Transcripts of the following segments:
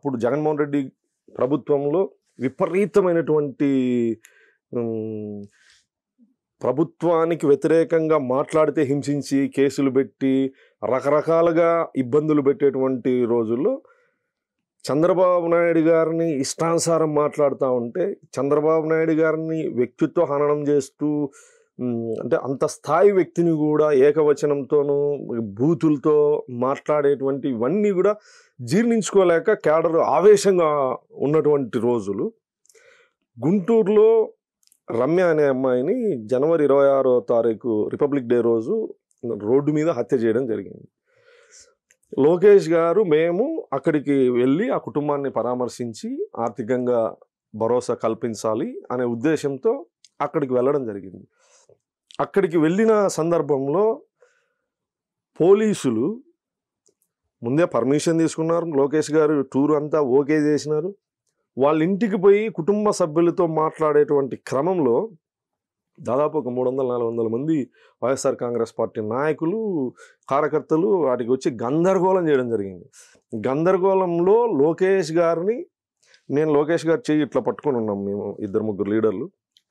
అప్పుడు జగన్మోహన్ రెడ్డి ప్రభుత్వంలో విపరీతమైనటువంటి ప్రభుత్వానికి వ్యతిరేకంగా మాట్లాడితే హింసించి కేసులు పెట్టి రకరకాలుగా ఇబ్బందులు పెట్టేటువంటి రోజుల్లో చంద్రబాబు నాయుడు గారిని ఇష్టానుసారం మాట్లాడుతూ ఉంటే చంద్రబాబు నాయుడు గారిని వ్యక్తిత్వ హననం చేస్తూ అంటే అంత స్థాయి వ్యక్తిని కూడా ఏకవచనంతోనూ బూతులతో మాట్లాడేటువంటి ఇవన్నీ కూడా జీర్ణించుకోలేక క్యాడర్ ఆవేశంగా ఉన్నటువంటి రోజులు. గుంటూరులో రమ్య అనే అమ్మాయిని జనవరి 26వ తారీఖు రిపబ్లిక్ డే రోజు రోడ్డు మీద హత్య చేయడం జరిగింది. లోకేష్ గారు మేము అక్కడికి వెళ్ళి ఆ కుటుంబాన్ని పరామర్శించి ఆర్థికంగా భరోసా కల్పించాలి అనే ఉద్దేశంతో అక్కడికి వెళ్ళడం జరిగింది. అక్కడికి వెళ్ళిన సందర్భంలో పోలీసులు ముందే పర్మిషన్ తీసుకున్నారు. లోకేష్ గారు టూర్ అంతా ఓకే చేసినారు. వాళ్ళ ఇంటికి పోయి కుటుంబ సభ్యులతో మాట్లాడేటువంటి క్రమంలో దాదాపు ఒక 300-400 మంది వైఎస్ఆర్ కాంగ్రెస్ పార్టీ నాయకులు కార్యకర్తలు వాటికి వచ్చి గందరగోళం చేయడం జరిగింది. గందరగోళంలో లోకేష్ గారిని నేను లోకేష్ గారు చెయ్యి ఇట్లా పట్టుకొని ఉన్నాం మేము 2-3 లీడర్లు.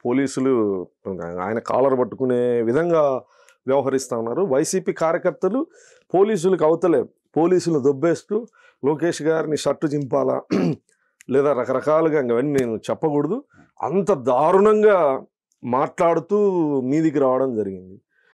పోలీసులు ఆయన కాలర్ పట్టుకునే విధంగా వ్యవహరిస్తూ ఉన్నారు. వైసీపీ కార్యకర్తలు పోలీసులకు అవతలే పోలీసులు దొబ్బేస్తూ లోకేష్ గారిని షర్టు చింపాలా లేదా రకరకాలుగా అవన్నీ నేను చెప్పకూడదు అంత దారుణంగా మాట్లాడుతూ మీదికి రావడం జరిగింది.